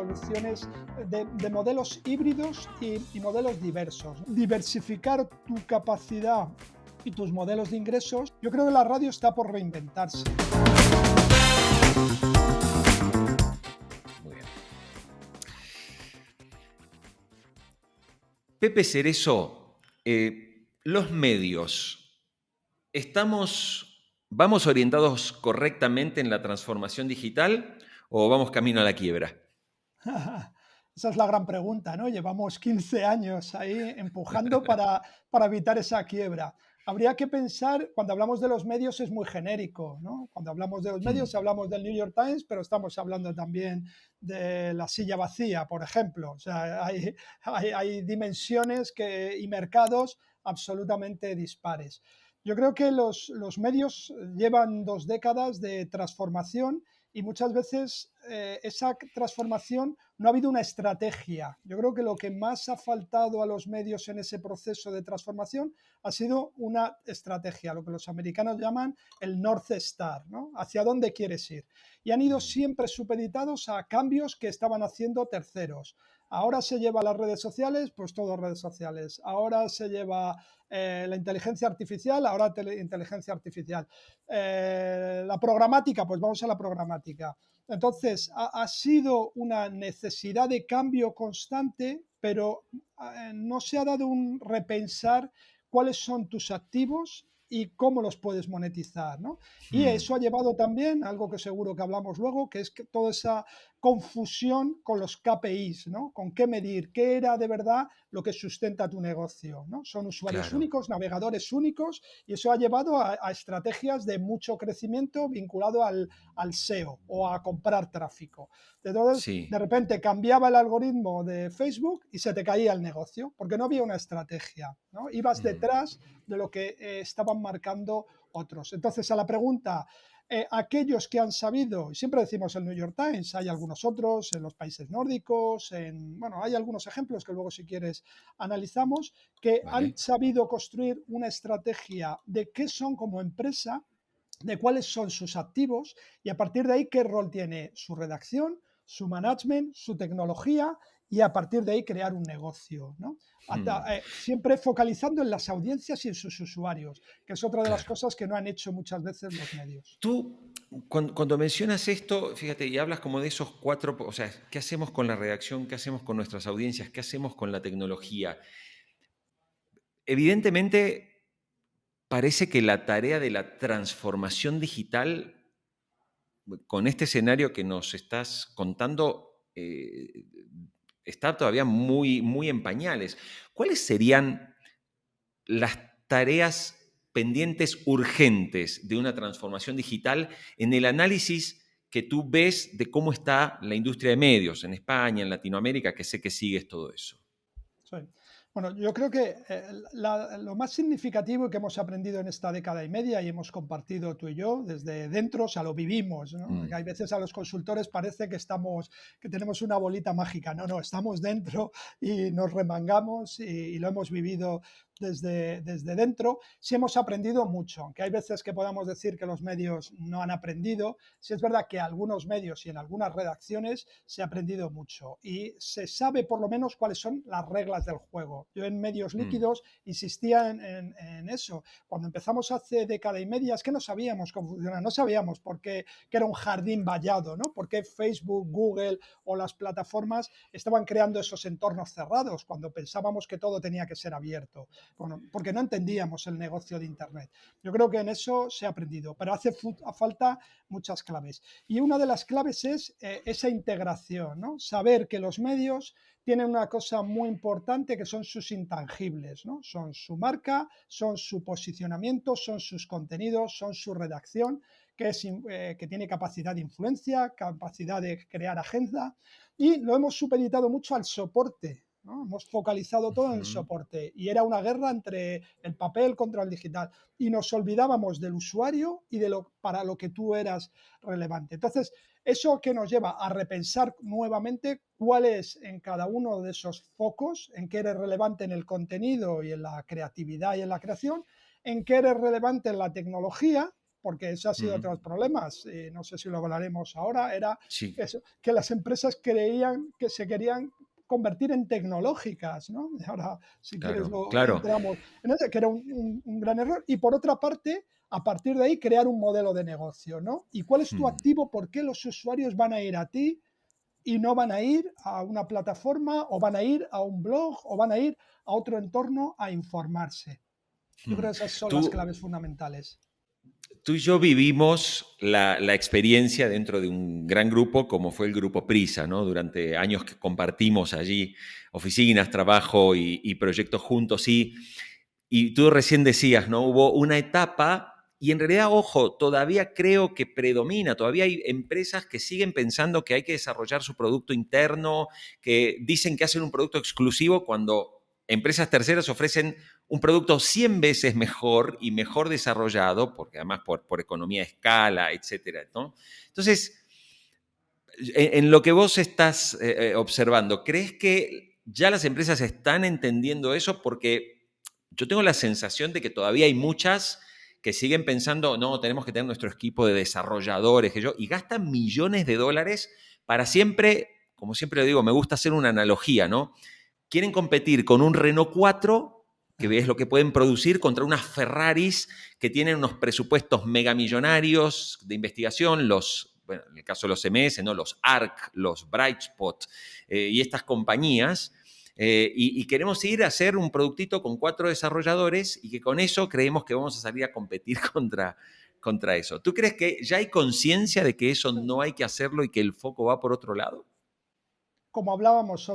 soluciones de modelos híbridos y modelos diversos. Diversificar tu capacidad y tus modelos de ingresos, yo creo que la radio está por reinventarse. Muy bien. Pepe Cerezo, los medios, ¿vamos orientados correctamente en la transformación digital o vamos camino a la quiebra? Esa es la gran pregunta, ¿no? Llevamos 15 años ahí empujando para evitar esa quiebra. Habría que pensar, cuando hablamos de los medios es muy genérico, ¿no? Cuando hablamos de los medios hablamos del New York Times, pero estamos hablando también de la silla vacía, por ejemplo. O sea, hay dimensiones y mercados absolutamente dispares. Yo creo que los medios llevan 2 décadas de transformación y muchas veces esa transformación no ha habido una estrategia. Yo creo que lo que más ha faltado a los medios en ese proceso de transformación ha sido una estrategia, lo que los americanos llaman el North Star, ¿no? Hacia dónde quieres ir. Y han ido siempre supeditados a cambios que estaban haciendo terceros. Ahora se lleva las redes sociales, pues todo redes sociales. Ahora se lleva la inteligencia artificial, ahora inteligencia artificial. La programática, pues vamos a la programática. Entonces, ha sido una necesidad de cambio constante, pero no se ha dado un repensar cuáles son tus activos y cómo los puedes monetizar, ¿no? Y eso ha llevado también a algo que seguro que hablamos luego, que es que toda esa confusión con los KPIs, ¿no? Con qué medir, qué era de verdad lo que sustenta tu negocio, ¿no? Son usuarios Claro. únicos, navegadores únicos, y eso ha llevado a estrategias de mucho crecimiento vinculado al SEO o a comprar tráfico. Entonces, Sí, de repente cambiaba el algoritmo de Facebook y se te caía el negocio, porque no había una estrategia, ¿no? Ibas detrás de lo que estaban marcando otros. Entonces, a la pregunta, aquellos que han sabido, y siempre decimos el New York Times, hay algunos otros en los países nórdicos, bueno, hay algunos ejemplos que luego si quieres analizamos, que han vale. sabido construir una estrategia de qué son como empresa, de cuáles son sus activos y a partir de ahí qué rol tiene su redacción, su management, su tecnología y a partir de ahí crear un negocio, ¿no? Siempre focalizando en las audiencias y en sus usuarios, que es otra de las Claro. cosas que no han hecho muchas veces los medios. Tú, cuando mencionas esto, fíjate, y hablas como de esos 4, o sea, ¿qué hacemos con la redacción? ¿Qué hacemos con nuestras audiencias? ¿Qué hacemos con la tecnología? Evidentemente, parece que la tarea de la transformación digital, con este escenario que nos estás contando, está todavía muy, muy en pañales. ¿Cuáles serían las tareas pendientes urgentes de una transformación digital en el análisis que tú ves de cómo está la industria de medios en España, en Latinoamérica, que sé que sigues todo eso? Sí. Bueno, yo creo que lo más significativo que hemos aprendido en esta década y media y hemos compartido tú y yo desde dentro, o sea, lo vivimos, ¿no? Mm, Hay veces a los consultores parece que tenemos una bolita mágica. No, no, estamos dentro y nos remangamos y lo hemos vivido desde dentro. Sí hemos aprendido mucho, aunque hay veces que podamos decir que los medios no han aprendido. Sí es verdad que algunos medios y en algunas redacciones se ha aprendido mucho y se sabe por lo menos cuáles son las reglas del juego. Yo en medios mm, líquidos insistía en eso. Cuando empezamos hace década y media es que no sabíamos cómo funcionaba, no sabíamos por qué que era un jardín vallado, ¿no? Por qué Facebook, Google o las plataformas estaban creando esos entornos cerrados cuando pensábamos que todo tenía que ser abierto. Bueno, porque no entendíamos el negocio de Internet. Yo creo que en eso se ha aprendido, pero hace falta muchas claves. Y una de las claves es esa integración, ¿no? Saber que los medios tienen una cosa muy importante que son sus intangibles, ¿no? Son su marca, son su posicionamiento, son sus contenidos, son su redacción, que tiene capacidad de influencia, capacidad de crear agenda, y lo hemos supeditado mucho al soporte, ¿no? Hemos focalizado todo en el ujú. soporte y era una guerra entre el papel contra el digital y nos olvidábamos del usuario y para lo que tú eras relevante. Entonces, eso que nos lleva a repensar nuevamente cuál es en cada uno de esos focos, en qué eres relevante en el contenido y en la creatividad y en la creación, en qué eres relevante en la tecnología porque ese ha sido Ujú. otro de los problemas, no sé si lo hablaremos ahora, era Sí, eso, que las empresas creían que se querían convertir en tecnológicas, ¿no? Y ahora, si quieres, claro, lo claro. entramos en eso, que era un gran error. Y por otra parte, a partir de ahí, crear un modelo de negocio, ¿no? ¿Y cuál es tu Mm. activo? ¿Por qué los usuarios van a ir a ti y no van a ir a una plataforma o van a ir a un blog o van a ir a otro entorno a informarse? Yo creo Mm. que esas son las Tú, claves fundamentales. tú y yo vivimos la experiencia dentro de un gran grupo como fue el Grupo Prisa, ¿no? Durante años que compartimos allí oficinas, trabajo y proyectos juntos. Y tú recién decías, ¿no? Hubo una etapa y en realidad, ojo, todavía creo que predomina, todavía hay empresas que siguen pensando que hay que desarrollar su producto interno, que dicen que hacen un producto exclusivo cuando empresas terceras ofrecen un producto 100 veces mejor y mejor desarrollado, porque además por economía de escala, etcétera, ¿no? Entonces, en lo que vos estás observando, ¿crees que ya las empresas están entendiendo eso? Porque yo tengo la sensación de que todavía hay muchas que siguen pensando, no, tenemos que tener nuestro equipo de desarrolladores, y gastan millones de dólares para siempre, como siempre lo digo, me gusta hacer una analogía, ¿no? Quieren competir con un Renault 4, que es lo que pueden producir, contra unas Ferraris que tienen unos presupuestos megamillonarios de investigación, bueno, en el caso de los MS, ¿no? Los ARC, los Brightspot y estas compañías. Y queremos ir a hacer un productito con 4 desarrolladores y que con eso creemos que vamos a salir a competir contra eso. ¿Tú crees que ya hay conciencia de que eso no hay que hacerlo y que el foco va por otro lado? Como hablábamos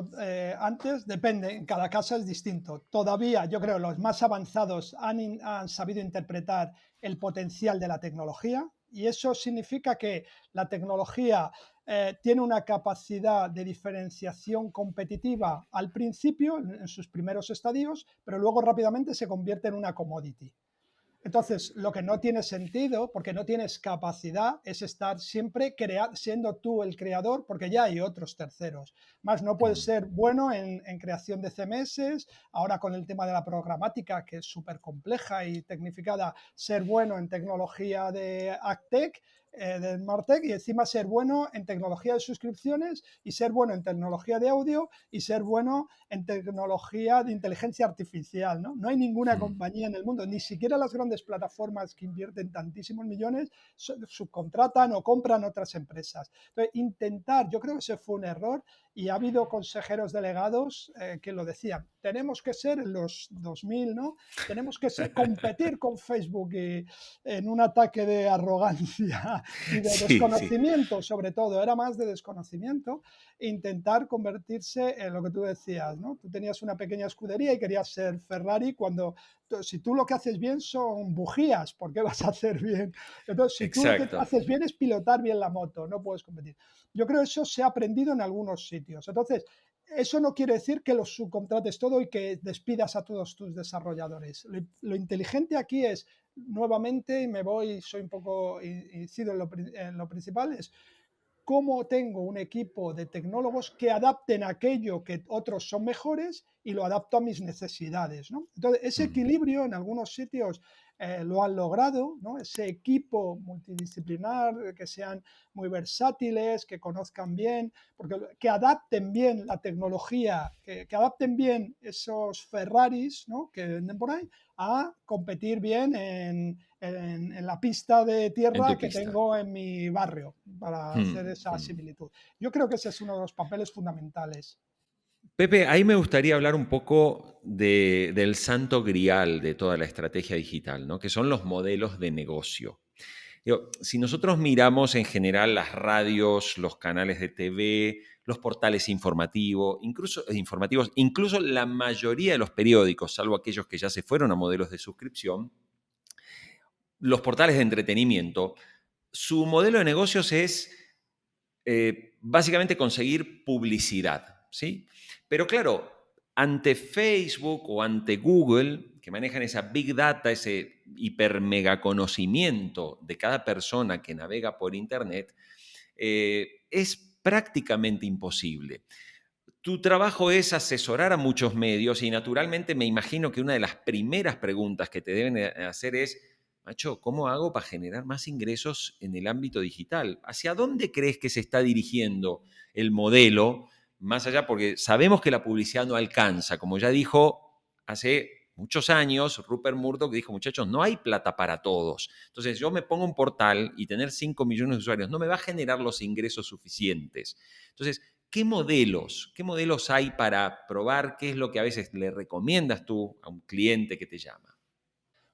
antes, depende, en cada casa es distinto. Todavía, yo creo, los más avanzados han sabido interpretar el potencial de la tecnología y eso significa que la tecnología tiene una capacidad de diferenciación competitiva al principio, en sus primeros estadios, pero luego rápidamente se convierte en una commodity. Entonces, lo que no tiene sentido, porque no tienes capacidad, es estar siempre siendo tú el creador, porque ya hay otros terceros. Más no puedes Mm, ser bueno en creación de CMS, ahora con el tema de la programática, que es súper compleja y tecnificada, ser bueno en tecnología de AgTech, de MarTech, y encima ser bueno en tecnología de suscripciones y ser bueno en tecnología de audio y ser bueno en tecnología de inteligencia artificial. No, no hay ninguna mm, compañía en el mundo, ni siquiera las grandes plataformas que invierten tantísimos millones subcontratan o compran otras empresas. Entonces, intentar, yo creo que ese fue un error y ha habido consejeros delegados que lo decían, tenemos que ser en los 2000, ¿no? Tenemos que competir con Facebook y en un ataque de arrogancia y de sí, sí. desconocimiento, sobre todo, era más de desconocimiento, intentar convertirse en lo que tú decías, ¿no? Tú tenías una pequeña escudería y querías ser Ferrari cuando, si tú lo que haces bien son bujías, ¿por qué vas a hacer bien? Entonces, si tú lo que Exacto. haces bien es pilotar bien la moto, no puedes competir. Yo creo que eso se ha aprendido en algunos sitios. Entonces, eso no quiere decir que los subcontrates todo y que despidas a todos tus desarrolladores. Lo inteligente aquí es, nuevamente, y me voy, soy un poco incido en lo principal, es cómo tengo un equipo de tecnólogos que adapten aquello que otros son mejores y lo adapto a mis necesidades, ¿no? Entonces, ese Mm. equilibrio en algunos sitios lo han logrado, ¿no? Ese equipo multidisciplinar, que sean muy versátiles, que conozcan bien, porque que adapten bien la tecnología, que adapten bien esos Ferraris, ¿no? Que venden por ahí, a competir bien en la pista de En tu tierra que pista. tengo en mi barrio, para Mm, hacer esa mm. similitud. Yo creo que ese es uno de los papeles fundamentales. Pepe, ahí me gustaría hablar un poco del santo grial de toda la estrategia digital, ¿no? Que son los modelos de negocio. Digo, si nosotros miramos en general las radios, los canales de TV, los portales informativos, incluso la mayoría de los periódicos, salvo aquellos que ya se fueron a modelos de suscripción, los portales de entretenimiento, su modelo de negocios es básicamente conseguir publicidad, ¿sí? Pero claro, ante Facebook o ante Google, que manejan esa big data, ese hiper mega conocimiento de cada persona que navega por Internet, es prácticamente imposible. Tu trabajo es asesorar a muchos medios y naturalmente me imagino que una de las primeras preguntas que te deben hacer es, macho, ¿cómo hago para generar más ingresos en el ámbito digital? ¿Hacia dónde crees que se está dirigiendo el modelo? Más allá, porque sabemos que la publicidad no alcanza. Como ya dijo hace muchos años, Rupert Murdoch dijo, muchachos, no hay plata para todos. Entonces, yo me pongo un portal y tener 5 millones de usuarios no me va a generar los ingresos suficientes. Entonces, qué modelos hay para probar? ¿Qué es lo que a veces le recomiendas tú a un cliente que te llama?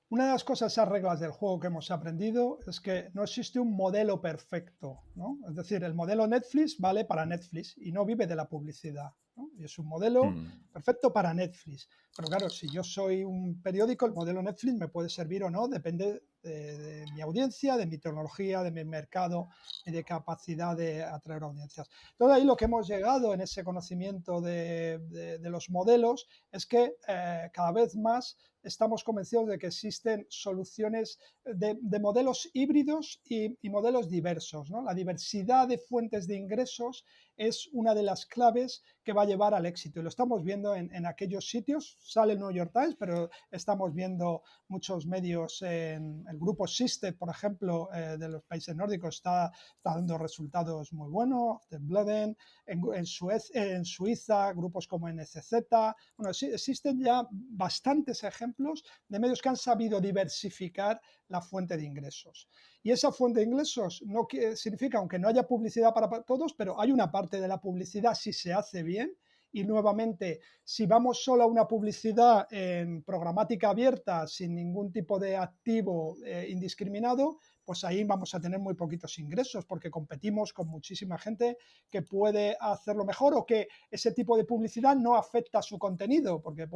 Una de las cosas, esas reglas del juego que hemos aprendido, es que no existe un modelo perfecto, ¿no? Es decir, el modelo Netflix vale para Netflix y no vive de la publicidad, ¿no? Y es un modelo perfecto para Netflix. Pero claro, si yo soy un periódico, el modelo Netflix me puede servir o no, depende de mi audiencia, de mi tecnología, de mi mercado y de capacidad de atraer audiencias. Entonces ahí lo que hemos llegado en ese conocimiento de los modelos es que cada vez más estamos convencidos de que existen soluciones de modelos híbridos y modelos diversos, ¿no? La diversidad de fuentes de ingresos es una de las claves que va a llevar al éxito. Y lo estamos viendo en aquellos sitios, sale el New York Times, pero estamos viendo muchos medios, en el grupo System, por ejemplo, de los países nórdicos, está dando resultados muy buenos, de Bleden, en Suiza, grupos como NCZ. Bueno, sí, existen ya bastantes ejemplos de medios que han sabido diversificar la fuente de ingresos. Y esa fuente de ingresos no significa, aunque no haya publicidad para todos, pero hay una parte de la publicidad si se hace bien. Y nuevamente, si vamos solo a una publicidad en programática abierta, sin ningún tipo de activo indiscriminado, pues ahí vamos a tener muy poquitos ingresos porque competimos con muchísima gente que puede hacerlo mejor o que ese tipo de publicidad no afecta a su contenido, porque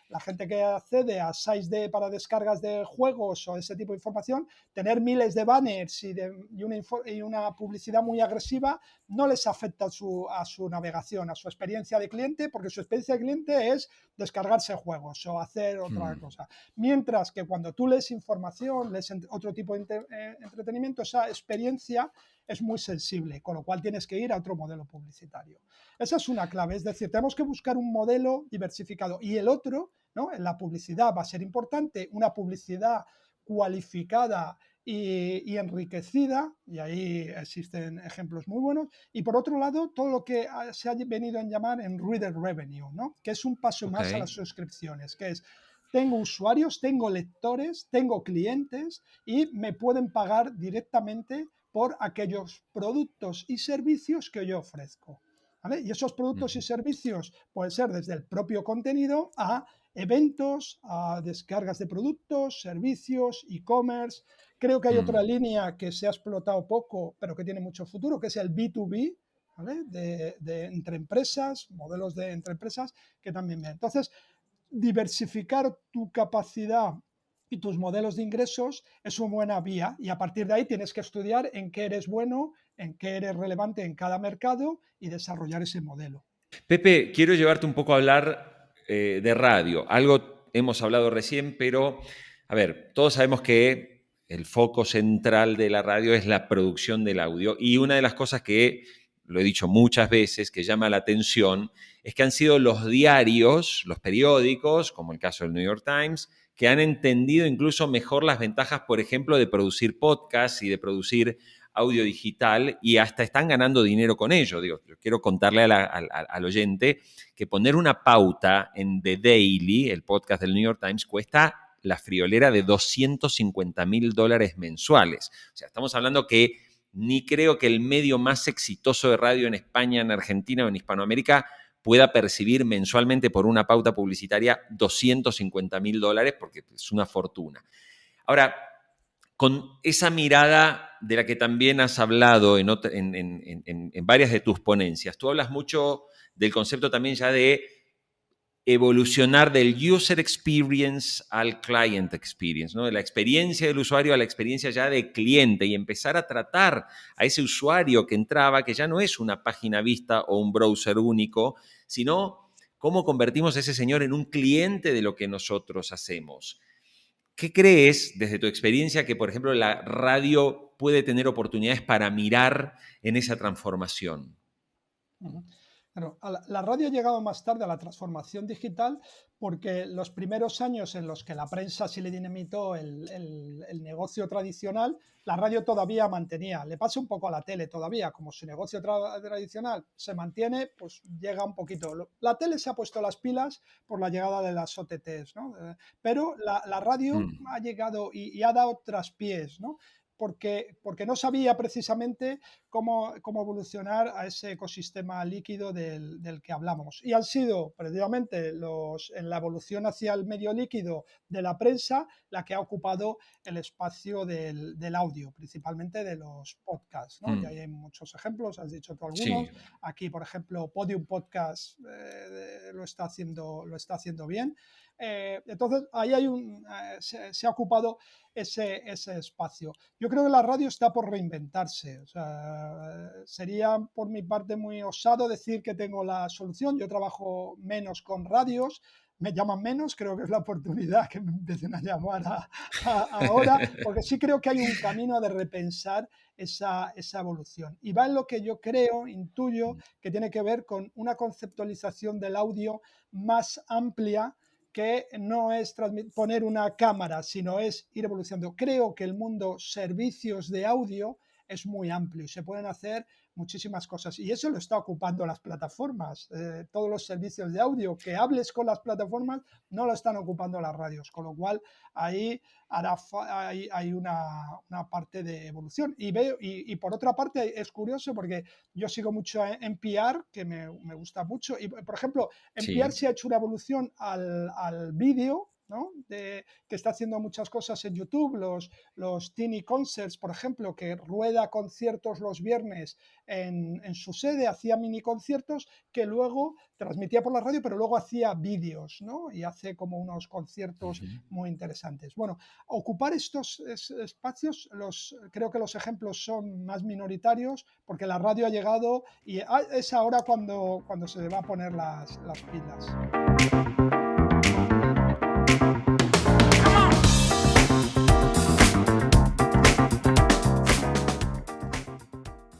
la gente que accede a sites para descargas de juegos o ese tipo de información, tener miles de banners y una publicidad muy agresiva no les afecta a su navegación, a su experiencia de cliente, porque su experiencia de cliente es descargarse juegos o hacer otra cosa. Mientras que cuando tú lees información, lees otro tipo de entretenimiento, esa experiencia es muy sensible, con lo cual tienes que ir a otro modelo publicitario. Esa es una clave, es decir, tenemos que buscar un modelo diversificado. Y el otro, ¿no? En la publicidad va a ser importante, una publicidad cualificada y enriquecida, y ahí existen ejemplos muy buenos, y por otro lado, todo lo que se ha venido a llamar en reader revenue, ¿no? Que es un paso más a las suscripciones, que es tengo usuarios, tengo lectores, tengo clientes y me pueden pagar directamente por aquellos productos y servicios que yo ofrezco. ¿Vale? Y esos productos y servicios pueden ser desde el propio contenido a eventos, a descargas de productos, servicios, e-commerce. Creo que hay otra línea que se ha explotado poco, pero que tiene mucho futuro, que es el B2B, ¿vale? Entre empresas, modelos de entre empresas, que también ven. Entonces, diversificar tu capacidad y tus modelos de ingresos es una buena vía y a partir de ahí tienes que estudiar en qué eres bueno, en qué eres relevante en cada mercado y desarrollar ese modelo. Pepe, quiero llevarte un poco a hablar de radio. Algo hemos hablado recién, pero a ver, todos sabemos que el foco central de la radio es la producción del audio y una de las cosas que, lo he dicho muchas veces, que llama la atención es que han sido los diarios, los periódicos, como el caso del New York Times, que han entendido incluso mejor las ventajas, por ejemplo, de producir podcasts y de producir audio digital y hasta están ganando dinero con ello. Digo, yo quiero contarle al oyente que poner una pauta en The Daily, el podcast del New York Times, cuesta la friolera de $250,000 mensuales. O sea, estamos hablando que ni creo que el medio más exitoso de radio en España, en Argentina o en Hispanoamérica pueda percibir mensualmente por una pauta publicitaria $250,000 porque es una fortuna. Ahora, con esa mirada de la que también has hablado en varias de tus ponencias, tú hablas mucho del concepto también ya de evolucionar del user experience al client experience, ¿no? De la experiencia del usuario a la experiencia ya de cliente y empezar a tratar a ese usuario que entraba, que ya no es una página vista o un browser único, sino cómo convertimos a ese señor en un cliente de lo que nosotros hacemos. ¿Qué crees, desde tu experiencia, que, por ejemplo, la radio puede tener oportunidades para mirar en esa transformación? Claro, la radio ha llegado más tarde a la transformación digital porque los primeros años en los que la prensa sí le dinamitó el negocio tradicional, la radio todavía mantenía. Le pasa un poco a la tele todavía, como su negocio tradicional se mantiene, pues llega un poquito. La tele se ha puesto las pilas por la llegada de las OTTs, ¿no? Pero la radio Mm, ha llegado y ha dado traspiés, ¿no? Porque no sabía precisamente cómo evolucionar a ese ecosistema líquido del que hablamos. Y han sido precisamente en la evolución hacia el medio líquido de la prensa la que ha ocupado el espacio del audio, principalmente de los podcasts, ¿no? Y ahí mm. hay muchos ejemplos, has dicho tú Sí, algunos. Aquí, por ejemplo, Podium Podcast lo está haciendo bien. Entonces, ahí se ha ocupado ese espacio. Yo creo que la radio está por reinventarse. O sea, sería por mi parte muy osado decir que tengo la solución. Yo trabajo menos con radios, me llaman menos, creo que es la oportunidad que me empiecen a llamar ahora, porque sí creo que hay un camino de repensar esa evolución. Y va en lo que yo creo, intuyo, que tiene que ver con una conceptualización del audio más amplia que no es poner una cámara, sino es ir evolucionando. Creo que el mundo servicios de audio es muy amplio y se pueden hacer muchísimas cosas. Y eso lo está ocupando las plataformas. Todos los servicios de audio que hables con las plataformas no lo están ocupando las radios, con lo cual ahí hay una parte de evolución. Y por otra parte es curioso porque yo sigo mucho a NPR, que me gusta mucho, y por ejemplo, NPR sí. se ha hecho una evolución al vídeo, ¿no? Que está haciendo muchas cosas en YouTube, los Tiny Concerts, por ejemplo, que rueda conciertos los viernes en su sede, hacía mini conciertos que luego transmitía por la radio, pero luego hacía vídeos, ¿no? Y hace como unos conciertos Ujú. muy interesantes. Bueno, ocupar estos espacios, creo que los ejemplos son más minoritarios porque la radio ha llegado y es ahora cuando se va a poner las pilas.